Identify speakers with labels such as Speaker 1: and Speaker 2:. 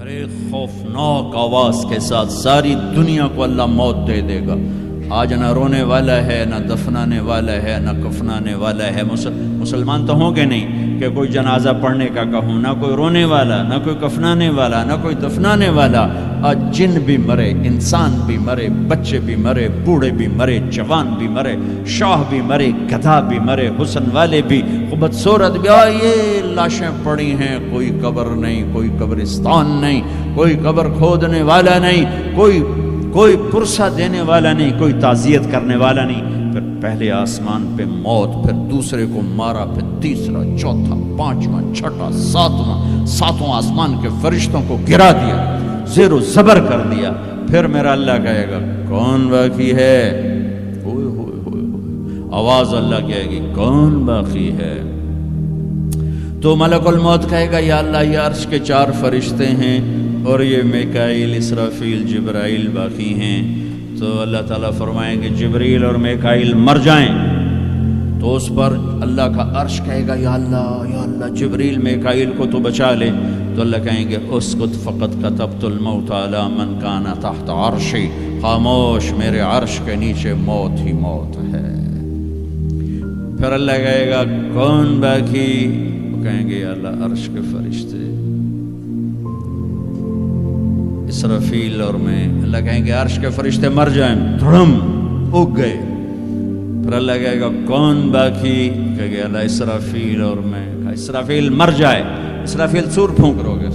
Speaker 1: ارے خوفناک آواز کے ساتھ ساری دنیا کو اللہ موت دے دے گا. آج نہ رونے والا ہے، نہ دفنانے والا ہے، نہ کفنانے والا ہے. مسلمان تو ہوں گے نہیں کہ کوئی جنازہ پڑھنے کا کہوں، نہ کوئی رونے والا، نہ کوئی کفنانے والا، نہ کوئی دفنانے والا. آج جن بھی مرے، انسان بھی مرے، بچے بھی مرے، بوڑھے بھی مرے، جوان بھی مرے، شاہ بھی مرے، گدھا بھی مرے، حسن والے بھی، بدصورت بھی. یہ لاشیں پڑی ہیں، کوئی قبر نہیں، کوئی قبرستان نہیں، کوئی قبر کھودنے والا نہیں، کوئی پرسہ دینے والا نہیں، کوئی تعزیت کرنے والا نہیں. پھر پہلے آسمان پہ موت، پھر دوسرے کو مارا، پھر تیسرا، چوتھا، پانچواں، چھٹا، ساتواں آسمان کے فرشتوں کو گرا دیا، زیر و زبر کر دیا. پھر میرا اللہ کہے گا کون باقی ہے؟ ہوئے ہوئے ہوئے ہوئے، آواز اللہ کہے گی کون باقی ہے؟ تو ملک الموت کہے گا یا اللہ یہ عرش کے 4 فرشتے ہیں اور یہ میکائیل، اسرافیل، جبرائیل باقی ہیں. تو اللہ تعالیٰ فرمائیں گے جبریل اور میکائیل مر جائیں. تو اس پر اللہ کا عرش کہے گا یا اللہ جبریل میکائیل کو تو بچا لے. تو اللہ کہیں گے اسکت فقط کتبت الموت علی من کان تحت عرشی، خاموش، میرے عرش کے نیچے موت ہی موت ہے. پھر اللہ کہے گا کون باقی؟ وہ کہیں گے یا اللہ عرش کے فرشتے، اسرافیل اور میں. اللہ کہیں گے عرش کے فرشتے مر جائیں، دھڑم اگ گئے. پھر اللہ کہے گا کون باقی؟ کہے گا اللہ اسرافیل اور میں. اسرافیل مر جائے، اسرافیل سور پھونک رو گے.